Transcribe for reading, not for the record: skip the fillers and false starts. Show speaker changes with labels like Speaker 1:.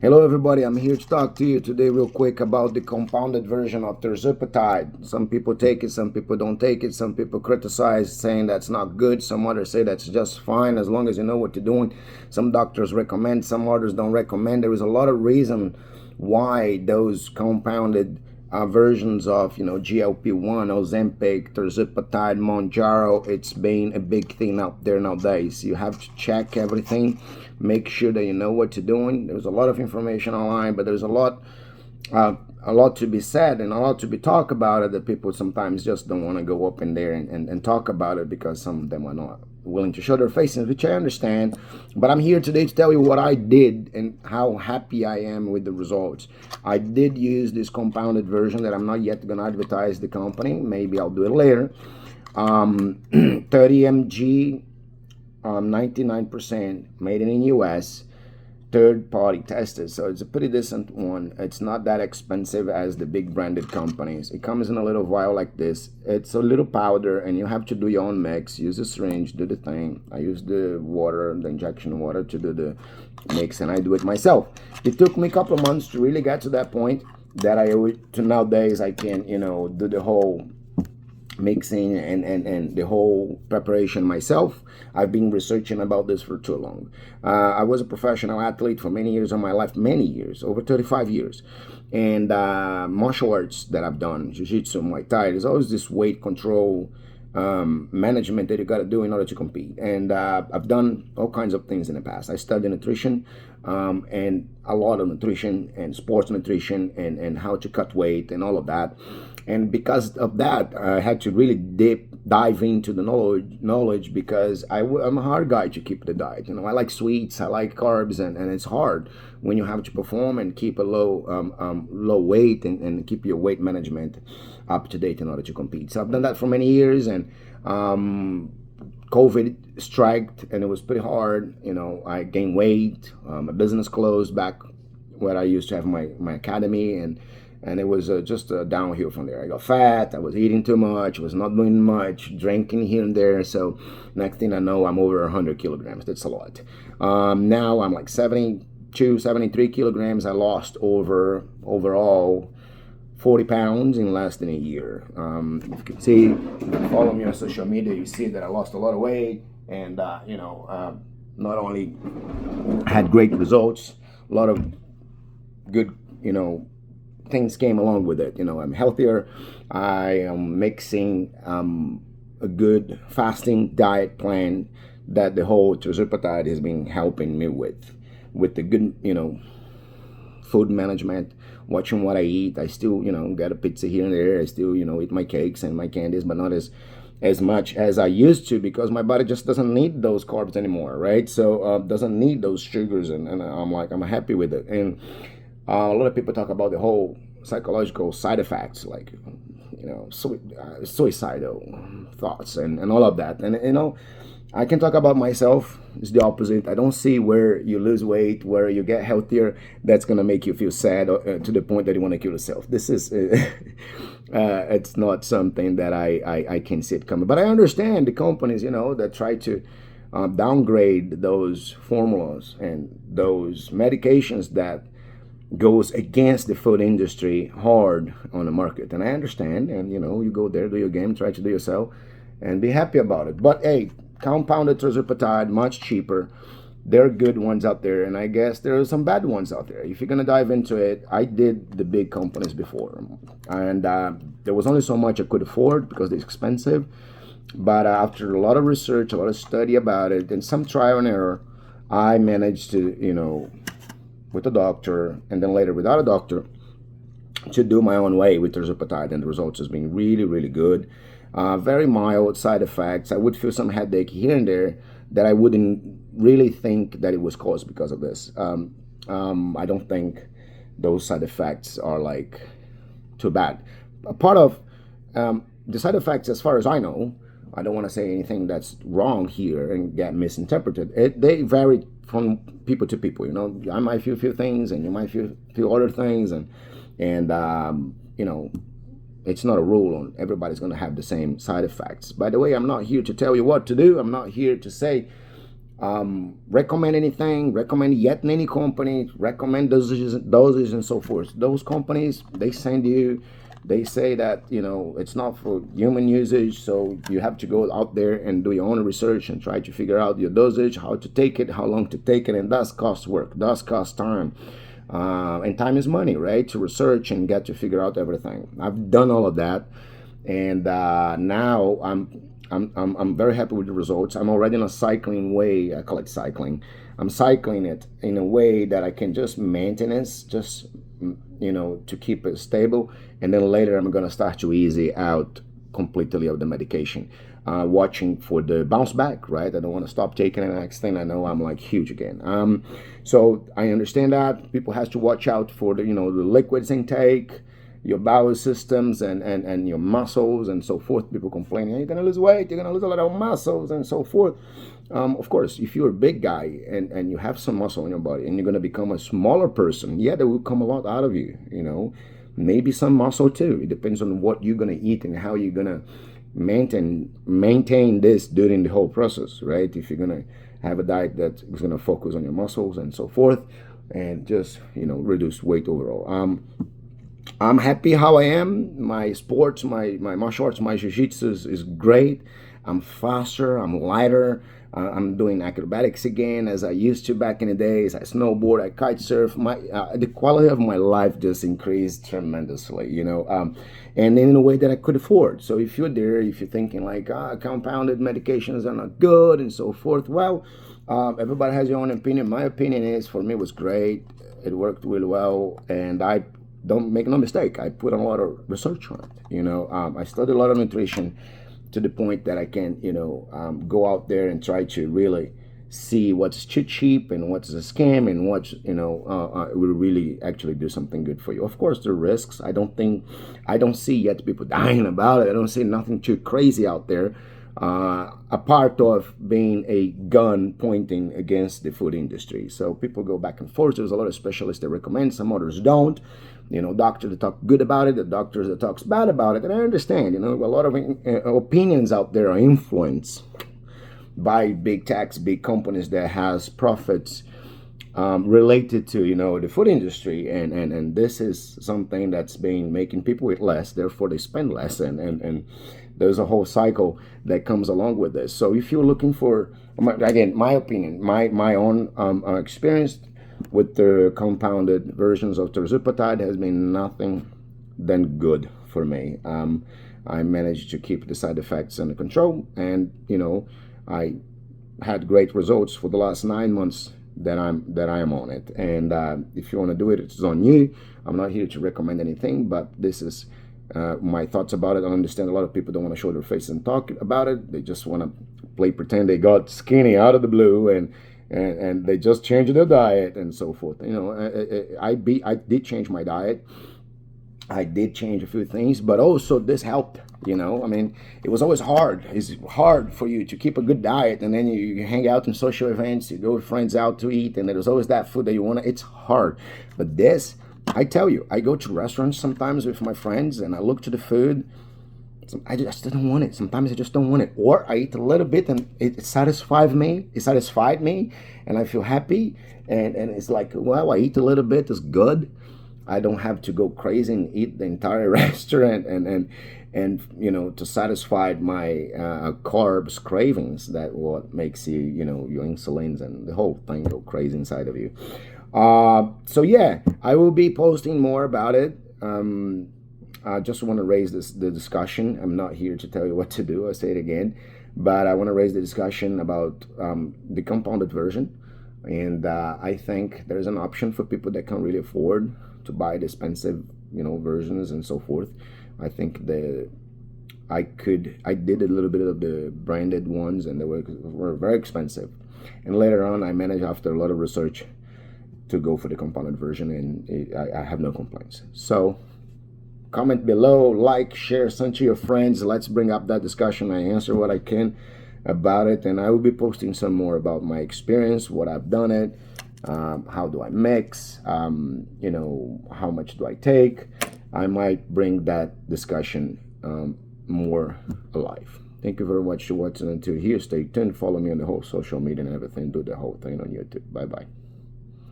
Speaker 1: Hello everybody, I'm here to talk to you today real quick about the compounded version of Tirzepatide. Some people take it, some people don't take it, some people criticize saying that's not good, some others say that's just fine as long as you know what you're doing. Some doctors recommend, some others don't recommend. There is a lot of reason why those compounded versions of GLP-1, Ozempic, Tirzepatide, Mounjaro, it's been a big thing out there nowadays. You have to check everything, make sure that you know what you're doing. There's a lot of information online, but there's uh, a lot to be said and a lot to be talked about it that people sometimes just don't want to go up in there and talk about it because some of them are not willing to show their faces, which I understand. But I'm here today to tell you what I did and how happy I am with the results. I did use this compounded version that I'm not yet going to advertise the company. Maybe I'll do it later. 30 mg, 99% made in the US, third party tested, so it's a pretty decent one. It's not that expensive as the big branded companies. It comes in a little vial like this. It's a little powder and you have to do your own mix. Use a syringe, do the thing. I use the water, the injection water, to do the mix, and I do it myself. It took me a couple of months to really get to that point that to nowadays I can do the whole mixing and the whole preparation myself. I've been researching about this for too long. I was a professional athlete for many years of my life, many years, over 35 years. And martial arts that I've done, jiu-jitsu, Muay Thai, there's always this weight control management that you got to do in order to compete. And I've done all kinds of things in the past. I studied nutrition and a lot of nutrition and sports nutrition and how to cut weight and all of that. And because of that, I had to really dive into the knowledge because I'm a hard guy to keep the diet. I like sweets, I like carbs, and it's hard when you have to perform and keep a low weight and keep your weight management up to date in order to compete. So I've done that for many years, and COVID struck, and it was pretty hard. I gained weight. My business closed back where I used to have my academy, and it was just downhill from there. I got fat, I was eating too much, was not doing much, drinking here and there. So next thing I know, I'm over 100 kilograms. That's a lot. Now I'm like 72, 73 kilograms. I lost overall 40 pounds in less than a year. If you can see, if you follow me on social media, you see that I lost a lot of weight, and not only had great results, a lot of good, things came along with it. I'm healthier. I am mixing a good fasting diet plan that the whole Tirzepatide has been helping me with the good, food management, watching what I eat. I still, get a pizza here and there. I still, eat my cakes and my candies, but not as much as I used to, because my body just doesn't need those carbs anymore, right? So doesn't need those sugars, and I'm happy with it. And a lot of people talk about the whole psychological side effects, like suicidal thoughts and all of that. And I can talk about myself. It's the opposite. I don't see where you lose weight, where you get healthier, that's gonna make you feel sad to the point that you want to kill yourself. This is it's not something that I can see it coming. But I understand the companies, that try to downgrade those formulas and those medications that goes against the food industry hard on the market. And I understand, and you go there, do your game, try to do yourself, and be happy about it. But hey, compounded Tirzepatide, much cheaper. There are good ones out there, and I guess there are some bad ones out there. If you're gonna dive into it, I did the big companies before, and there was only so much I could afford because they're expensive. But after a lot of research, a lot of study about it, and some trial and error, I managed to, with a doctor, and then later without a doctor, to do my own way with Tirzepatide, and the results has been really, really good. Very mild side effects. I would feel some headache here and there that I wouldn't really think that it was caused because of this. I don't think those side effects are like too bad. A part of the side effects, as far as I know, I don't want to say anything that's wrong here and get misinterpreted. They vary from people to people. I might feel a few things, and you might feel other things, and it's not a rule on everybody's going to have the same side effects. By the way, I'm not here to tell you what to do. I'm not here to say recommend anything, recommend yet any company, recommend doses and so forth. Those companies, they send you, they say that, it's not for human usage, so you have to go out there and do your own research and try to figure out your dosage, how to take it, how long to take it, and that's cost work, that's cost time. And time is money, right? To research and get to figure out everything. I've done all of that, and now I'm very happy with the results. I'm already in a cycling way. I call it cycling. I'm cycling it in a way that I can just maintenance, just to keep it stable, and then later I'm gonna start to easy out completely of the medication. Watching for the bounce back, right? I don't want to stop taking it. Next thing I know, I'm like huge again. So I understand that people has to watch out for the liquids intake, your bowel systems, and your muscles and so forth. People complaining, you're gonna lose weight, you're gonna lose a lot of muscles and so forth. Of course, if you're a big guy and you have some muscle in your body and you're gonna become a smaller person, yeah, there will come a lot out of you. Maybe some muscle too. It depends on what you're gonna eat and how you're gonna maintain this during the whole process, right? If you're gonna have a diet that is gonna focus on your muscles and so forth, and just reduce weight overall. I'm happy how I am. My sports, my martial arts, my jiu-jitsu is great. I'm faster, I'm lighter. I'm doing acrobatics again as I used to back in the days. I snowboard, I kite surf. The quality of my life just increased tremendously, and in a way that I could afford. So if you're there, if you're thinking like compounded medications are not good and so forth, well, everybody has your own opinion. My opinion is, for me, it was great. It worked really well, and I don't make no mistake, I put a lot of research on it. I studied a lot of nutrition to the point that I can, go out there and try to really see what's too cheap and what's a scam and what's, will really actually do something good for you. Of course, there are risks. I don't see yet people dying about it. I don't see nothing too crazy out there. A part of being a gun pointing against the food industry. So people go back and forth. There's a lot of specialists that recommend, some others don't. Doctors that talk good about it, the doctors that talks bad about it. And I understand, a lot of opinions out there are influenced by big techs, big companies that has profits related to the food industry, and this is something that's been making people eat less, therefore they spend less, and there's a whole cycle that comes along with this. So if you're looking for, again, my opinion, my own experience with the compounded versions of Tirzepatide has been nothing than good for me. I managed to keep the side effects under control, and I had great results for the last 9 months that I am on it. And if you want to do it, it's on you. I'm not here to recommend anything, but this is my thoughts about it. I understand a lot of people don't want to show their face and talk about it. They just want to play pretend they got skinny out of the blue, and they just changed their diet and so forth. I did change my diet. I did change a few things, but also this helped. It was always hard. It's hard for you to keep a good diet, and then you hang out in social events, you go with friends out to eat, and there's always that food that you want to. It's hard. But this, I tell you, I go to restaurants sometimes with my friends, and I look to the food. I just don't want it. Sometimes I just don't want it. Or I eat a little bit, and it satisfied me. It satisfied me, and I feel happy. And it's like, well, I eat a little bit. It's good. I don't have to go crazy and eat the entire restaurant and to satisfy my carbs cravings. That what makes your insulins and the whole thing go crazy inside of you. So yeah, I will be posting more about it. I just want to raise the discussion. I'm not here to tell you what to do. I say it again, but I want to raise the discussion about the compounded version. And I think there's an option for people that can't really afford to buy the expensive, versions and so forth. I think I did a little bit of the branded ones, and they were very expensive. And later on, I managed, after a lot of research, to go for the compounded version, and I have no complaints. So comment below, like, share, send to your friends. Let's bring up that discussion. I answer what I can about it, and I will be posting some more about my experience, what I've done it, how do I mix, how much do I take. I might bring that discussion more alive. Thank you very much for watching until here. Stay tuned. Follow me on the whole social media and everything. Do the whole thing on YouTube. Bye bye.